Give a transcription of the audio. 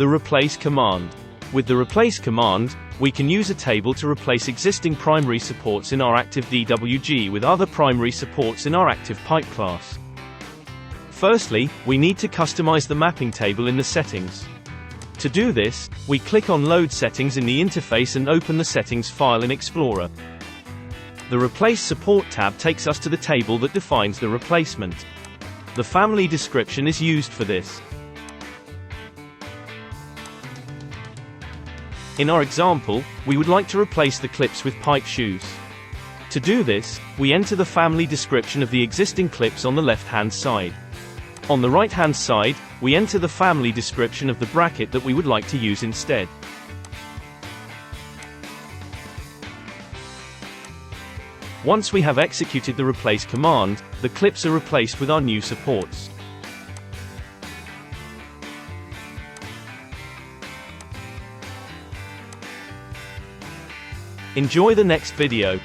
The replace command. With the replace command, we can use a table to replace existing primary supports in our active DWG with other primary supports in our active pipe class. Firstly, we need to customize the mapping table in the settings. To do this, we click on Load Settings in the interface and open the Settings file in Explorer. The Replace Support tab takes us to the table that defines the replacement. The family description is used for this. In our example, we would like to replace the clips with pipe shoes. To do this, we enter the family description of the existing clips on the left-hand side. On the right-hand side, we enter the family description of the bracket that we would like to use instead. Once we have executed the replace command, the clips are replaced with our new supports. Enjoy the next video.